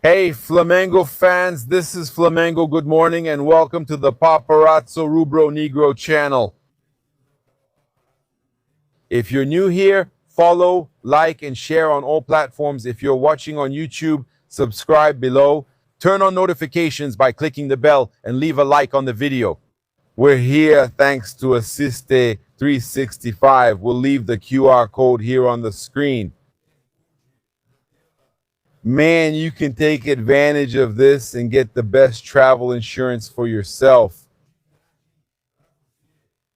Hey, Flamengo fans, this is Flamengo. Good morning and welcome to the Paparazzo Rubro Negro channel. If you're new here, follow, like, and share on all platforms. If you're watching on YouTube, subscribe below. Turn on notifications by clicking the bell and leave a like on the video. We're here thanks to Assiste 365. We'll leave the QR code here on the screen. Man, you can take advantage of this and get the best travel insurance for yourself.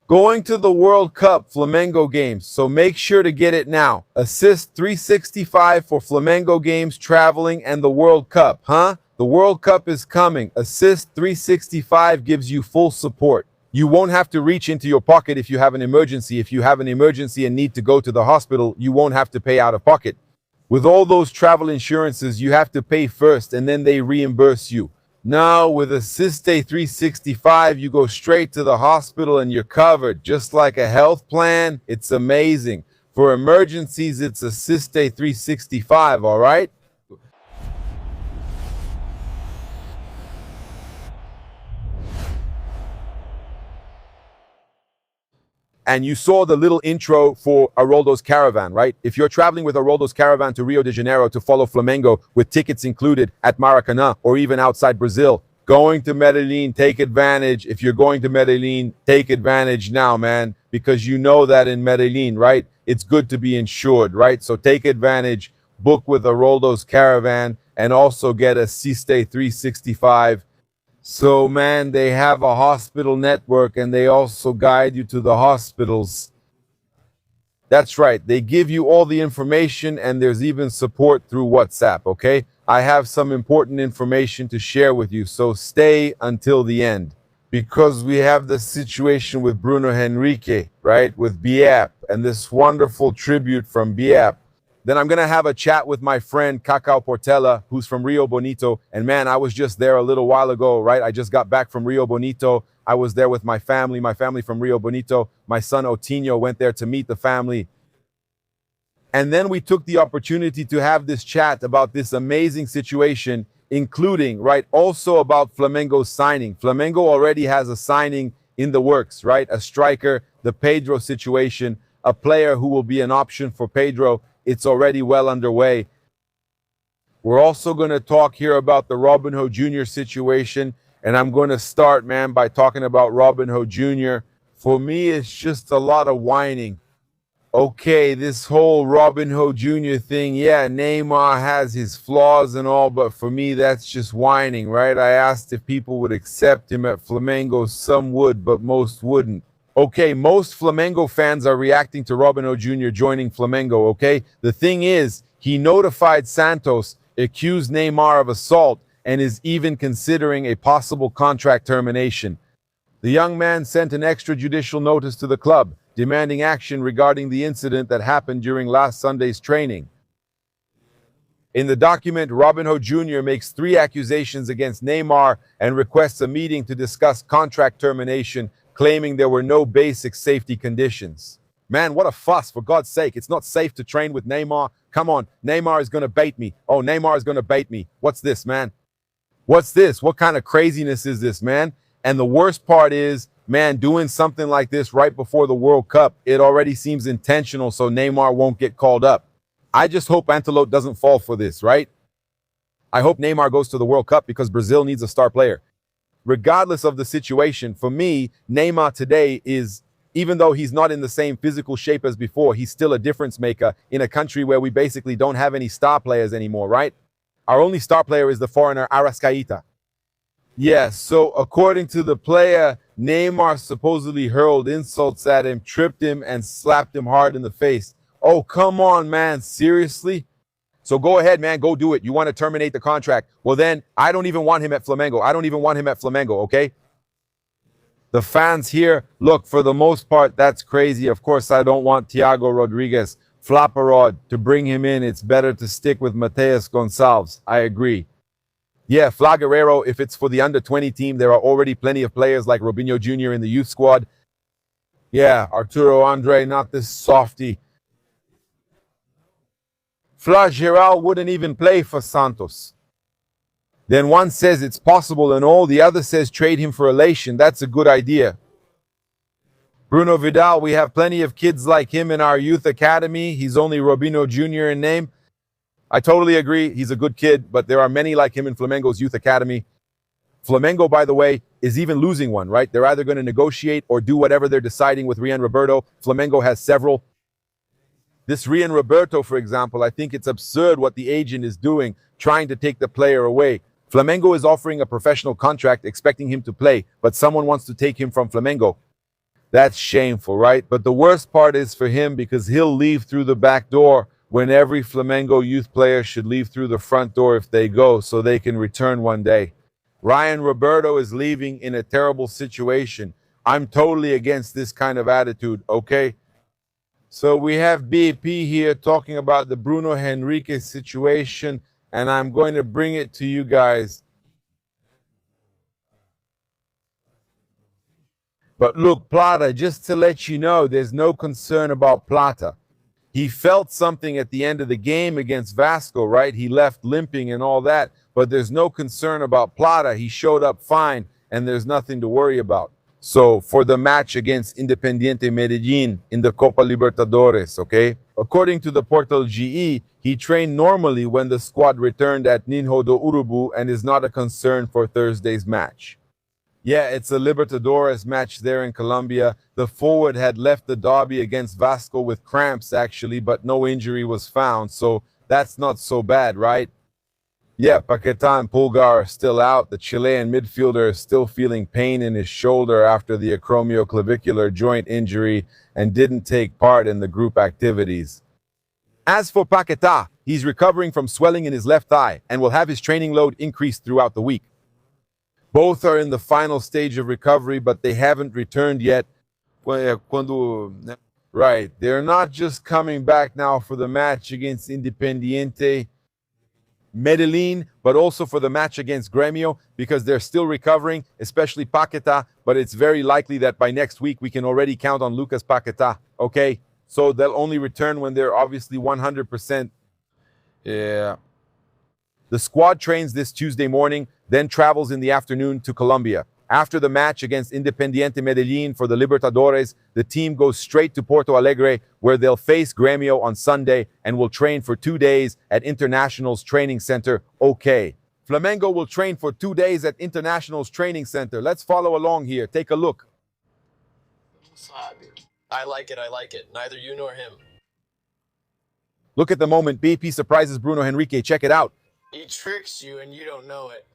Going to the World Cup Flamengo games, so make sure to get it now. Assist 365 for Flamengo games, traveling, and the World Cup, huh? The World Cup is coming. Assist 365 gives you full support. You won't have to reach into your pocket if you have an emergency. If you have an emergency and need to go to the hospital, you won't have to pay out of pocket. With all those travel insurances, you have to pay first and then they reimburse you. Now, with Assiste 365, you go straight to the hospital and you're covered. Just like a health plan, it's amazing. For emergencies, it's Assiste 365, all right? And you saw the little intro for Haroldo's Caravan, right? If you're traveling with Haroldo's Caravan to Rio de Janeiro to follow Flamengo with tickets included at Maracanã or even outside Brazil, going to Medellin, take advantage. If you're going to Medellin, take advantage now, man, because you know that in Medellin, right? It's good to be insured, right? So take advantage, book with Haroldo's Caravan, and also get Assiste 365. So, man, they have a hospital network and they also guide you to the hospitals. That's right. They give you all the information and there's even support through WhatsApp, okay? I have some important information to share with you, so stay until the end. Because we have the situation with Bruno Henrique, right? With BIAP and this wonderful tribute from BIAP. Then I'm going to have a chat with my friend Cacau Portela, who's from Rio Bonito. And man, I was just there a little while ago, right? I just got back from Rio Bonito. I was there with my family from Rio Bonito. My son Otinho went there to meet the family. And then we took the opportunity to have this chat about this amazing situation, including, right, also about Flamengo's signing. Flamengo already has a signing in the works, right? A striker, the Pedro situation, a player who will be an option for Pedro. It's already well underway. We're also going to talk here about the Robinho Jr. situation. And I'm going to start, man, by talking about Robinho Jr. For me, it's just a lot of whining. Okay, this whole Robinho Jr. thing, yeah, Neymar has his flaws and all, but for me, that's just whining, right? I asked if people would accept him at Flamengo. Some would, but most wouldn't. Okay, most Flamengo fans are reacting to Robinho Jr. joining Flamengo, okay? The thing is, he notified Santos, accused Neymar of assault, and is even considering a possible contract termination. The young man sent an extrajudicial notice to the club, demanding action regarding the incident that happened during last Sunday's training. In the document, Robinho Jr. makes 3 accusations against Neymar and requests a meeting to discuss contract termination, claiming there were no basic safety conditions. Man, what a fuss, for God's sake. It's not safe to train with Neymar. Come on, Neymar is going to bait me. Oh, Neymar is going to bait me. What's this, man? What's this? What kind of craziness is this, man? And the worst part is, man, doing something like this right before the World Cup, it already seems intentional so Neymar won't get called up. I just hope Antelope doesn't fall for this, right? I hope Neymar goes to the World Cup because Brazil needs a star player. Regardless of the situation, for me, Neymar today is, even though he's not in the same physical shape as before, he's still a difference maker in a country where we basically don't have any star players anymore, right? Our only star player is the foreigner Arrascaeta. Yes, so according to the player, Neymar supposedly hurled insults at him, tripped him, and slapped him hard in the face. Oh, come on, man, seriously? So go ahead, man, go do it. You want to terminate the contract. Well, then I don't even want him at Flamengo. I don't even want him at Flamengo, okay? The fans here, look, for the most part, that's crazy. Of course, I don't want Thiago Rodriguez, Flapperod, to bring him in. It's better to stick with Mateus Gonçalves. I agree. Yeah, Fla Guerrero, if it's for the under-20 team, there are already plenty of players like Robinho Jr. in the youth squad. Yeah, Arturo Andre, not this softy. Fla Geral wouldn't even play for Santos. Then one says it's possible and all, the other says trade him for elation. That's a good idea. Bruno Vidal, we have plenty of kids like him in our youth academy. He's only Robinho Jr. in name. I totally agree. He's a good kid, but there are many like him in Flamengo's youth academy. Flamengo, by the way, is even losing one, right? They're either going to negotiate or do whatever they're deciding with Rian Roberto. Flamengo has several. This Rian Roberto, for example, I think it's absurd what the agent is doing, trying to take the player away. Flamengo is offering a professional contract, expecting him to play, but someone wants to take him from Flamengo. That's shameful, right? But the worst part is for him because he'll leave through the back door when every Flamengo youth player should leave through the front door if they go so they can return one day. Ryan Roberto is leaving in a terrible situation. I'm totally against this kind of attitude, okay? So we have BAP here talking about the Bruno Henrique situation, and I'm going to bring it to you guys. But look, Plata, just to let you know, there's no concern about Plata. He felt something at the end of the game against Vasco, right? He left limping and all that, but there's no concern about Plata. He showed up fine, and there's nothing to worry about. So for the match against Independiente Medellin in the Copa Libertadores, okay? According to the Portal GE, he trained normally when the squad returned at Ninho do Urubu and is not a concern for Thursday's match. Yeah, it's a Libertadores match there in Colombia. The forward had left the derby against Vasco with cramps, actually, but no injury was found, so that's not so bad, right? Yeah, Paquetá and Pulgar are still out. The Chilean midfielder is still feeling pain in his shoulder after the acromioclavicular joint injury and didn't take part in the group activities. As for Paquetá, he's recovering from swelling in his left thigh and will have his training load increased throughout the week. Both are in the final stage of recovery, but they haven't returned yet. Right, they're not just coming back now for the match against Independiente Medellin, but also for the match against Gremio, because they're still recovering, especially Paquetá, but it's very likely that by next week we can already count on Lucas Paquetá, okay? So they'll only return when they're obviously 100%. Yeah. The squad trains this Tuesday morning, then travels in the afternoon to Colombia. After the match against Independiente Medellin for the Libertadores, the team goes straight to Porto Alegre, where they'll face Gremio on Sunday and will train for 2 days at International's Training Center, OK. Flamengo will train for 2 days at International's Training Center. Let's follow along here. Take a look. I like it. Neither you nor him. Look at the moment BP surprises Bruno Henrique. Check it out. He tricks you and you don't know it.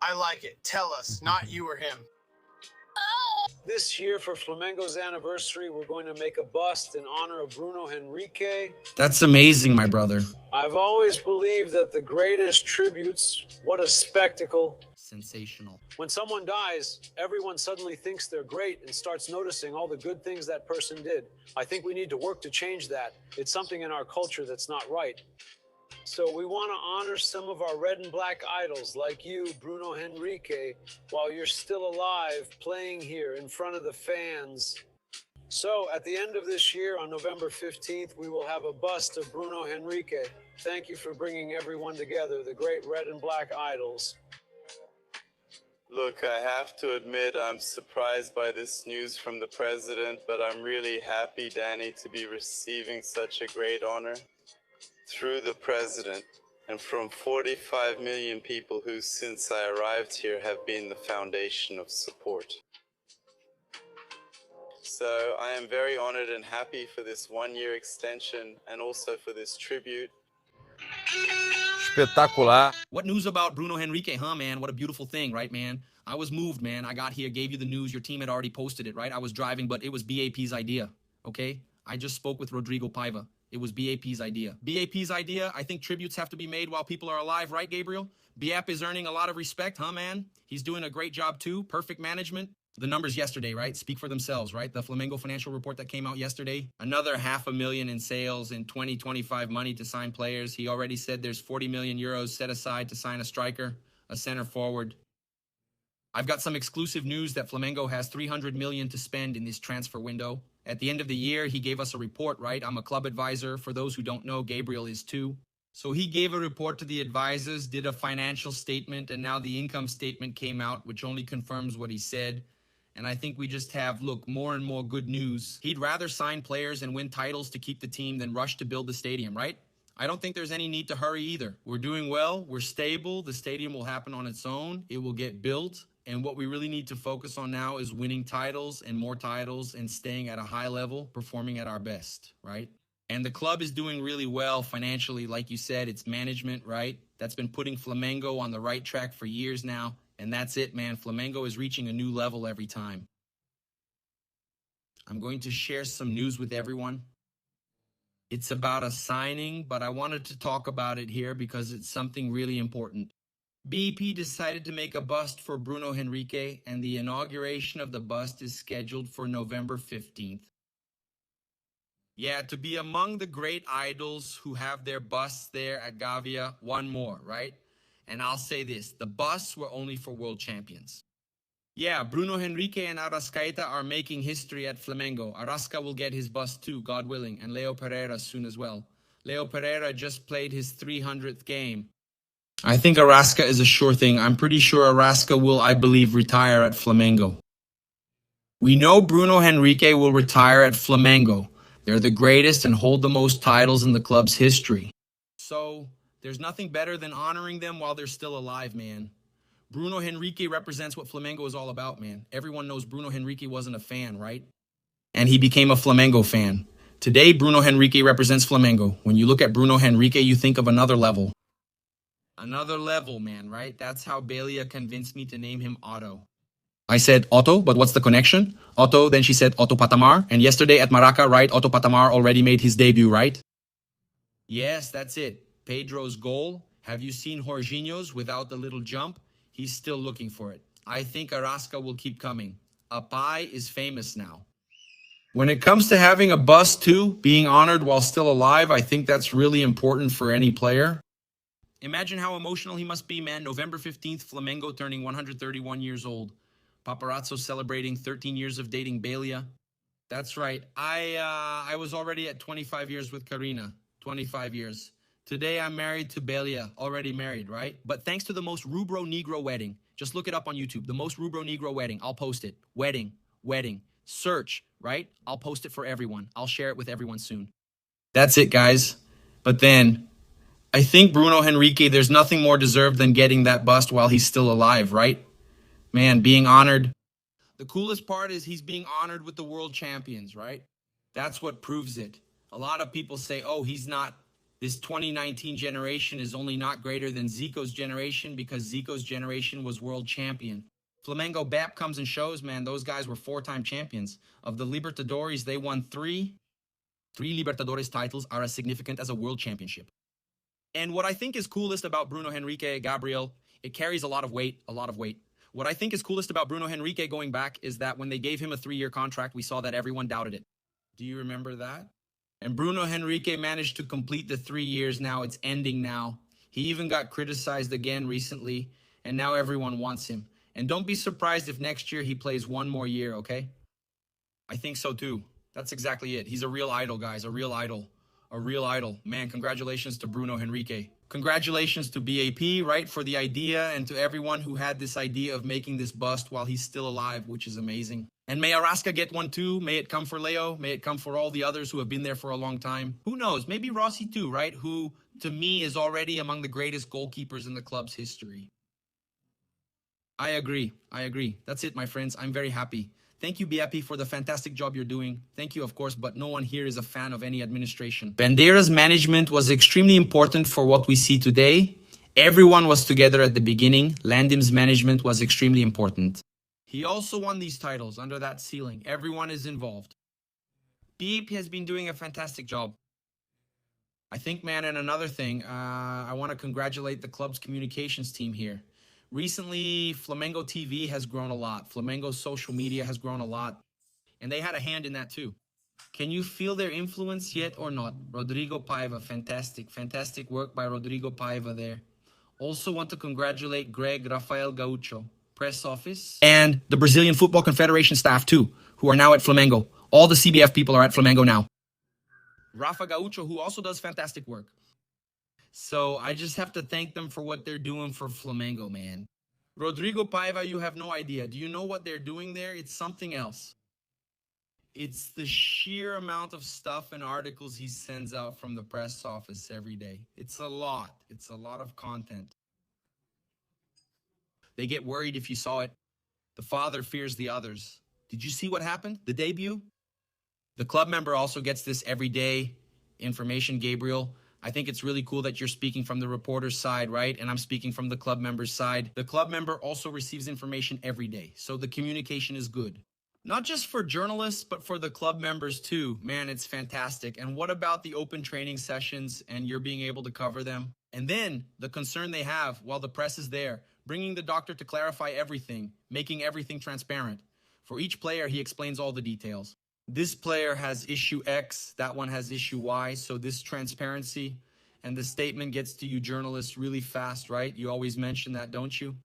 I like it. Tell us, not you or him. This year, for Flamengo's anniversary, we're going to make a bust in honor of Bruno Henrique. That's amazing, my brother. I've always believed that the greatest tributes, what a spectacle. Sensational. When someone dies, everyone suddenly thinks they're great and starts noticing all the good things that person did. I think we need to work to change that. It's something in our culture that's not right. So we want to honor some of our red and black idols like you, Bruno Henrique, while you're still alive, playing here in front of the fans. So at the end of this year, on November 15th, we will have a bust of Bruno Henrique. Thank you for bringing everyone together, the great red and black idols. Look, I have to admit I'm surprised by this news from the president, but I'm really happy, Danny, to be receiving such a great honor through the president and from 45 million people who, since I arrived here, have been the foundation of support. So I am very honored and happy for this one-year extension and also for this tribute. Espetacular. What news about Bruno Henrique, huh, man? What a beautiful thing, right, man? I was moved, man. I got here, gave you the news. Your team had already posted it, right? I was driving, but it was BAP's idea, okay? I just spoke with Rodrigo Paiva. It was BAP's idea. BAP's idea, I think tributes have to be made while people are alive, right, Gabriel? BAP is earning a lot of respect, huh, man? He's doing a great job, too. Perfect management. The numbers yesterday, right, speak for themselves, right? The Flamengo financial report that came out yesterday. Another 500,000 in sales in 2025 money to sign players. He already said there's 40 million euros set aside to sign a striker, a center forward. I've got some exclusive news that Flamengo has 300 million to spend in this transfer window. At the end of the year, he gave us a report, right? I'm a club advisor. For those who don't know, Gabriel is too. So he gave a report to the advisors, did a financial statement, and now the income statement came out, which only confirms what he said. And I think we just have, look, more and more good news. He'd rather sign players and win titles to keep the team than rush to build the stadium, right? I don't think there's any need to hurry either. We're doing well. We're stable. The stadium will happen on its own. It will get built. And what we really need to focus on now is winning titles and more titles and staying at a high level, performing at our best, right? And the club is doing really well financially. Like you said, it's management, right? That's been putting Flamengo on the right track for years now. And that's it, man. Flamengo is reaching a new level every time. I'm going to share some news with everyone. It's about a signing, but I wanted to talk about it here because it's something really important. BP decided to make a bust for Bruno Henrique, and the inauguration of the bust is scheduled for November 15th. Yeah, to be among the great idols who have their busts there at Gavia, one more, right? And I'll say this, the busts were only for world champions. Yeah, Bruno Henrique and Arrascaeta are making history at Flamengo. Arrasca will get his bust too, God willing, and Leo Pereira soon as well. Leo Pereira just played his 300th game. I think Arrasca is a sure thing. I'm pretty sure Arrasca will, I believe, retire at Flamengo. We know Bruno Henrique will retire at Flamengo. They're the greatest and hold the most titles in the club's history. So, there's nothing better than honoring them while they're still alive, man. Bruno Henrique represents what Flamengo is all about, man. Everyone knows Bruno Henrique wasn't a fan, right? And he became a Flamengo fan. Today, Bruno Henrique represents Flamengo. When you look at Bruno Henrique, you think of another level. Another level, man, right? That's how Belia convinced me to name him Otto. I said Otto, but what's the connection? Otto, then she said Otto Patamar. And yesterday at Maraca, right, Otto Patamar already made his debut, right? Yes, that's it. Pedro's goal. Have you seen Jorginho's without the little jump? He's still looking for it. I think Arrasca will keep coming. Apai is famous now. When it comes to having a bust too, being honored while still alive, I think that's really important for any player. Imagine how emotional he must be, man. November 15th, Flamengo turning 131 years old. Paparazzo celebrating 13 years of dating Belia. That's right. I was already at 25 years with Karina. 25 years. Today I'm married to Belia. Already married, right? But thanks to the most Rubro Negro wedding. Just look it up on YouTube. The most Rubro Negro wedding. I'll post it. Wedding. Search, right? I'll post it for everyone. I'll share it with everyone soon. That's it, guys. But then, I think Bruno Henrique, there's nothing more deserved than getting that bust while he's still alive, right? Man, being honored. The coolest part is he's being honored with the world champions, right? That's what proves it. A lot of people say, oh, he's not. This 2019 generation is only not greater than Zico's generation because Zico's generation was world champion. Flamengo BAP comes and shows, man, those guys were 4-time champions. Of the Libertadores, they won 3. 3 Libertadores titles are as significant as a world championship. And what I think is coolest about Bruno Henrique, Gabriel, it carries a lot of weight. What I think is coolest about Bruno Henrique going back is that when they gave him a 3-year contract, we saw that everyone doubted it. Do you remember that? And Bruno Henrique managed to complete the 3 years now. It's ending now. He even got criticized again recently, and now everyone wants him. And don't be surprised if next year he plays 1 more year, okay? I think so too. That's exactly it. He's a real idol, guys. A real idol. Man, congratulations to Bruno Henrique. Congratulations to BAP, right, for the idea, and to everyone who had this idea of making this bust while he's still alive, which is amazing. And may Arrasca get one too. May it come for Leo. May it come for all the others who have been there for a long time. Who knows? Maybe Rossi too, right? Who, to me, is already among the greatest goalkeepers in the club's history. I agree. That's it, my friends. I'm very happy. Thank you, BAP, for the fantastic job you're doing. Thank you, of course, but no one here is a fan of any administration. Bandeira's management was extremely important for what we see today. Everyone was together at the beginning. Landim's management was extremely important. He also won these titles under that ceiling. Everyone is involved. BAP has been doing a fantastic job. I think, man, and another thing, I want to congratulate the club's communications team here. Recently, Flamengo TV has grown a lot. Flamengo's social media has grown a lot. And they had a hand in that too. Can you feel their influence yet or not? Rodrigo Paiva, fantastic work by Rodrigo Paiva there. Also want to congratulate Greg Rafael Gaucho, press office, and the Brazilian Football Confederation staff too, who are now at Flamengo. All the CBF people are at Flamengo now. Rafa Gaucho, who also does fantastic work. So I just have to thank them for what they're doing for Flamengo, man. Rodrigo Paiva, you have no idea. Do you know what they're doing there? It's something else. It's the sheer amount of stuff and articles he sends out from the press office every day. It's a lot. It's a lot of content. They get worried if you saw it. The father fears the others. Did you see what happened? The debut? The club member also gets this everyday information, Gabriel. I think it's really cool that you're speaking from the reporter's side, right? And I'm speaking from the club member's side. The club member also receives information every day. So the communication is good. Not just for journalists, but for the club members too. Man, it's fantastic. And what about the open training sessions and you're being able to cover them? And then the concern they have while the press is there, bringing the doctor to clarify everything, making everything transparent. For each player, he explains all the details. This player has issue X, that one has issue Y. So this transparency and the statement gets to you journalists really fast, right? You always mention that, don't you?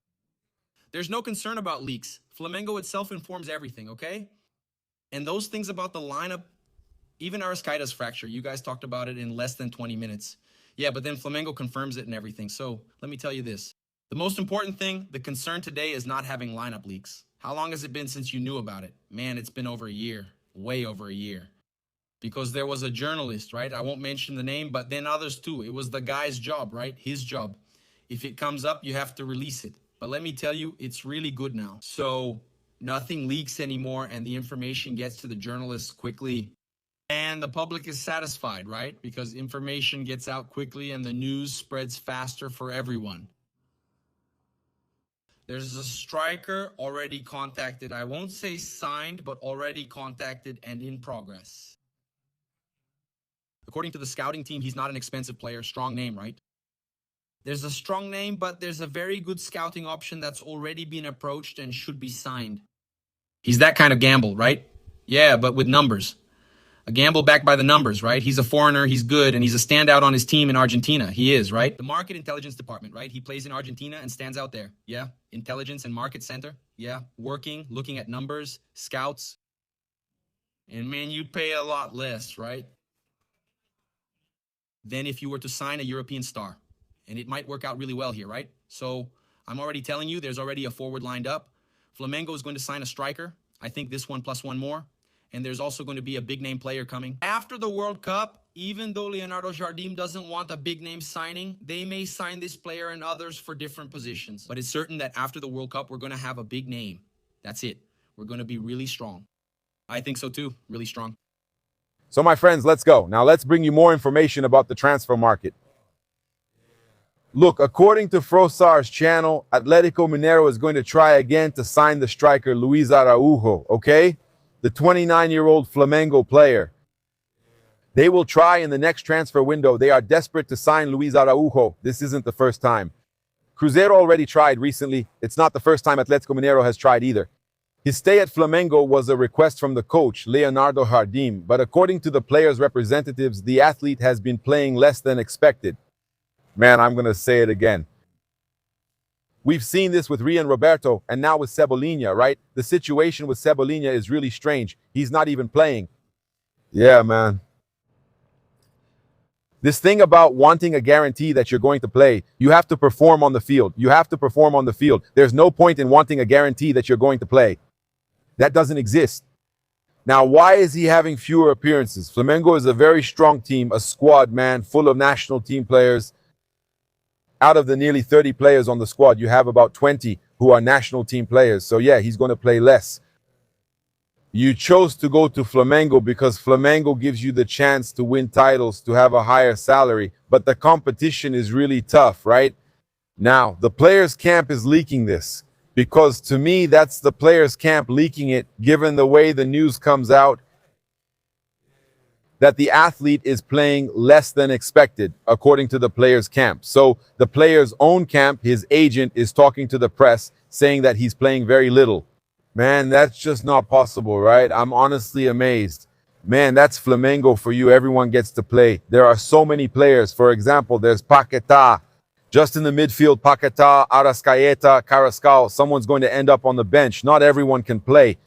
There's no concern about leaks. Flamengo itself informs everything, okay? And those things about the lineup, even Arrascaeta's fracture, you guys talked about it in less than 20 minutes. Yeah, but then Flamengo confirms it and everything. So let me tell you this. The most important thing, the concern today is not having lineup leaks. How long has it been since you knew about it? Man, it's been over a year, way over a year. Because there was a journalist, right? I won't mention the name, but then others too. It was the guy's job, right? His job. If it comes up, you have to release it. But let me tell you, it's really good now. So nothing leaks anymore and the information gets to the journalists quickly. And the public is satisfied, right? Because information gets out quickly and the news spreads faster for everyone. There's a striker already contacted. I won't say signed, but already contacted and in progress. According to the scouting team, he's not an expensive player. Strong name, right? There's a strong name, but there's a very good scouting option that's already been approached and should be signed. He's that kind of gamble, right? Yeah, but with numbers. A gamble backed by the numbers, right? He's a foreigner, he's good, and he's a standout on his team in Argentina. He is, right? The market intelligence department, right? He plays in Argentina and stands out there. Yeah. Intelligence and market center. Yeah. Working, looking at numbers, scouts. And man, you'd pay a lot less, right? Than if you were to sign a European star. And it might work out really well here, right? So I'm already telling you, there's already a forward lined up. Flamengo is going to sign a striker. I think this one plus one more. And there's also going to be a big name player coming. After the World Cup, even though Leonardo Jardim doesn't want a big name signing, they may sign this player and others for different positions. But it's certain that after the World Cup, we're going to have a big name. That's it. We're going to be really strong. I think so too. Really strong. So my friends, let's go. Now let's bring you more information about the transfer market. Look, according to Frossar's channel, Atlético Mineiro is going to try again to sign the striker Luiz Araújo, okay? The 29-year-old Flamengo player. They will try in the next transfer window. They are desperate to sign Luiz Araújo. This isn't the first time. Cruzeiro already tried recently. It's not the first time Atlético Mineiro has tried either. His stay at Flamengo was a request from the coach, Leonardo Jardim, but according to the player's representatives, the athlete has been playing less than expected. Man, I'm going to say it again. We've seen this with Rian Roberto and now with Cebolinha, right? The situation with Cebolinha is really strange. He's not even playing. Yeah, man. This thing about wanting a guarantee that you're going to play, you have to perform on the field. You have to perform on the field. There's no point in wanting a guarantee that you're going to play. That doesn't exist. Now, why is he having fewer appearances? Flamengo is a very strong team, a squad, man, full of national team players. Out of the nearly 30 players on the squad, you have about 20 who are national team players. So yeah, he's going to play less. You chose to go to Flamengo because Flamengo gives you the chance to win titles, to have a higher salary. But the competition is really tough, right? Now, the players' camp is leaking this. Because to me, that's the players' camp leaking it, given the way the news comes out. That the athlete is playing less than expected, according to the player's camp. So the player's own camp, his agent, is talking to the press, saying that he's playing very little. Man, that's just not possible, right? I'm honestly amazed. Man, that's Flamengo for you. Everyone gets to play. There are so many players. For example, there's Paquetá. Just in the midfield, Paquetá, Arrascaeta, Carrascal. Someone's going to end up on the bench. Not everyone can play.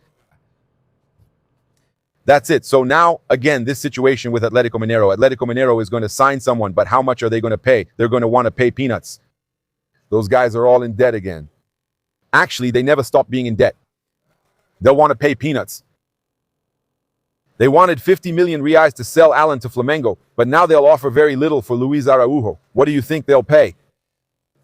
That's it. So now, again, this situation with Atlético Mineiro. Atlético Mineiro is going to sign someone, but how much are they going to pay? They're going to want to pay peanuts. Those guys are all in debt again. Actually, they never stop being in debt. They'll want to pay peanuts. They wanted 50 million reais to sell Allen to Flamengo, but now they'll offer very little for Luiz Araújo. What do you think they'll pay?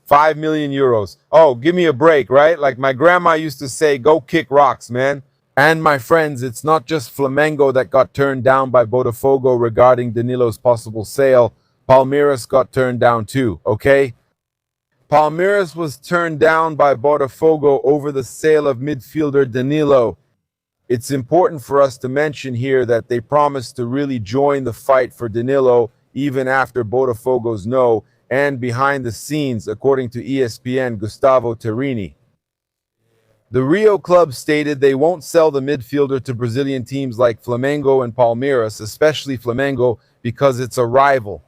5 million euros. Oh, give me a break, right? Like my grandma used to say, go kick rocks, man. And my friends, it's not just Flamengo that got turned down by Botafogo regarding Danilo's possible sale. Palmeiras got turned down too, okay? Palmeiras was turned down by Botafogo over the sale of midfielder Danilo. It's important for us to mention here that they promised to really join the fight for Danilo even after Botafogo's no, and behind the scenes, according to ESPN, Gustavo Terrini. The Rio club stated they won't sell the midfielder to Brazilian teams like Flamengo and Palmeiras, especially Flamengo, because it's a rival.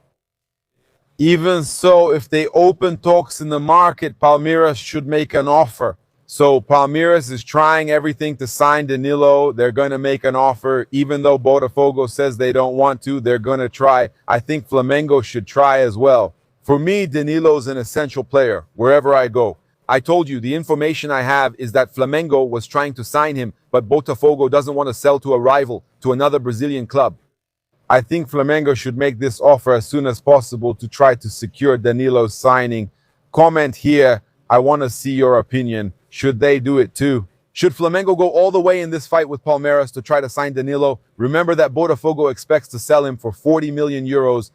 Even so, if they open talks in the market, Palmeiras should make an offer. So Palmeiras is trying everything to sign Danilo. They're going to make an offer. Even though Botafogo says they don't want to, they're going to try. I think Flamengo should try as well. For me, Danilo's an essential player wherever I go. I told you, the information I have is that Flamengo was trying to sign him, but Botafogo doesn't want to sell to a rival, to another Brazilian club. I think Flamengo should make this offer as soon as possible to try to secure Danilo's signing. Comment here. I want to see your opinion. Should they do it too? Should Flamengo go all the way in this fight with Palmeiras to try to sign Danilo? Remember that Botafogo expects to sell him for 40 million euros.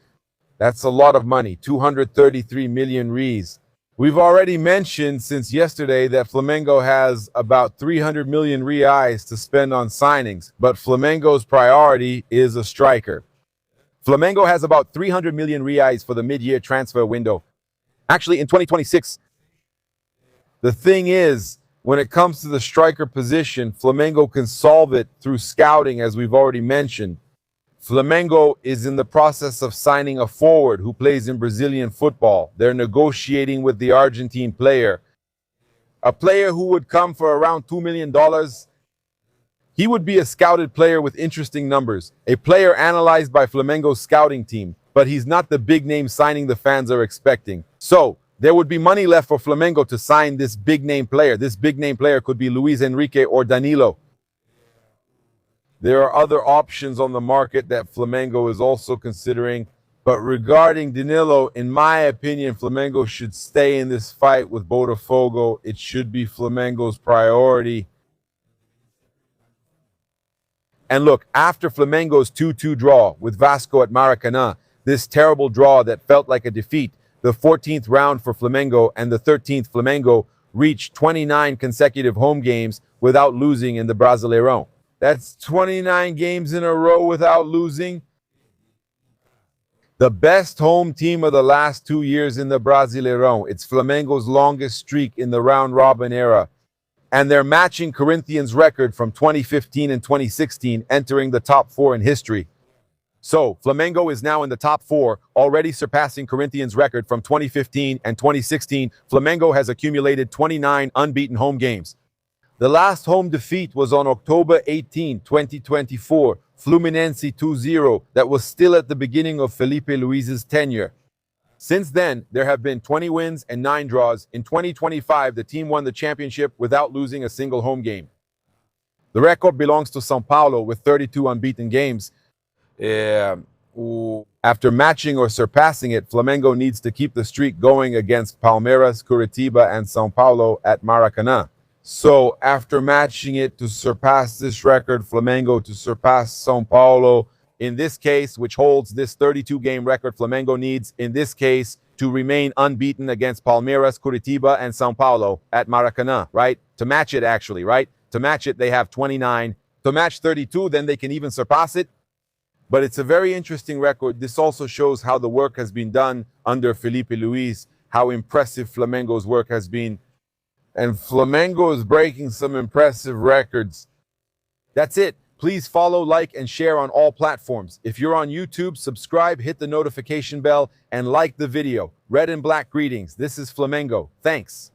That's a lot of money, 233 million reais. We've already mentioned since yesterday that Flamengo has about 300 million reais to spend on signings, but Flamengo's priority is a striker. Flamengo has about 300 million reais for the mid-year transfer window. Actually, in 2026, the thing is, when it comes to the striker position, Flamengo can solve it through scouting, as we've already mentioned. Flamengo is in the process of signing a forward who plays in Brazilian football. They're negotiating with the Argentine player. A player who would come for around $2 million. He would be a scouted player with interesting numbers. A player analyzed by Flamengo's scouting team. But he's not the big name signing the fans are expecting. So, there would be money left for Flamengo to sign this big name player. This big name player could be Luiz Henrique or Danilo. There are other options on the market that Flamengo is also considering. But regarding Danilo, in my opinion, Flamengo should stay in this fight with Botafogo. It should be Flamengo's priority. And look, after Flamengo's 2-2 draw with Vasco at Maracanã, this terrible draw that felt like a defeat, the 14th round for Flamengo and the 13th Flamengo reached 29 consecutive home games without losing in the Brasileirão. That's 29 games in a row without losing. The best home team of the last 2 years in the Brasileirão. It's Flamengo's longest streak in the round-robin era. And they're matching Corinthians' record from 2015 and 2016, entering the top 4 in history. So, Flamengo is now in the top 4, already surpassing Corinthians' record from 2015 and 2016. Flamengo has accumulated 29 unbeaten home games. The last home defeat was on October 18, 2024, Fluminense 2-0, that was still at the beginning of Felipe Luiz's tenure. Since then, there have been 20 wins and 9 draws. In 2025, the team won the championship without losing a single home game. The record belongs to São Paulo with 32 unbeaten games. After matching or surpassing it, Flamengo needs to keep the streak going against Palmeiras, Curitiba, and São Paulo at Maracanã. So after matching it to surpass this record, Flamengo to surpass São Paulo, in this case, which holds this 32-game record, Flamengo needs, in this case, to remain unbeaten against Palmeiras, Curitiba, and São Paulo at Maracanã, right? To match it, actually, right? To match it, they have 29. To match 32, then they can even surpass it. But it's a very interesting record. This also shows how the work has been done under Felipe Luiz, how impressive Flamengo's work has been. And Flamengo is breaking some impressive records. That's it. Please follow, like, and share on all platforms. If you're on YouTube, subscribe, hit the notification bell, and like the video. Red and black greetings. This is Flamengo. Thanks.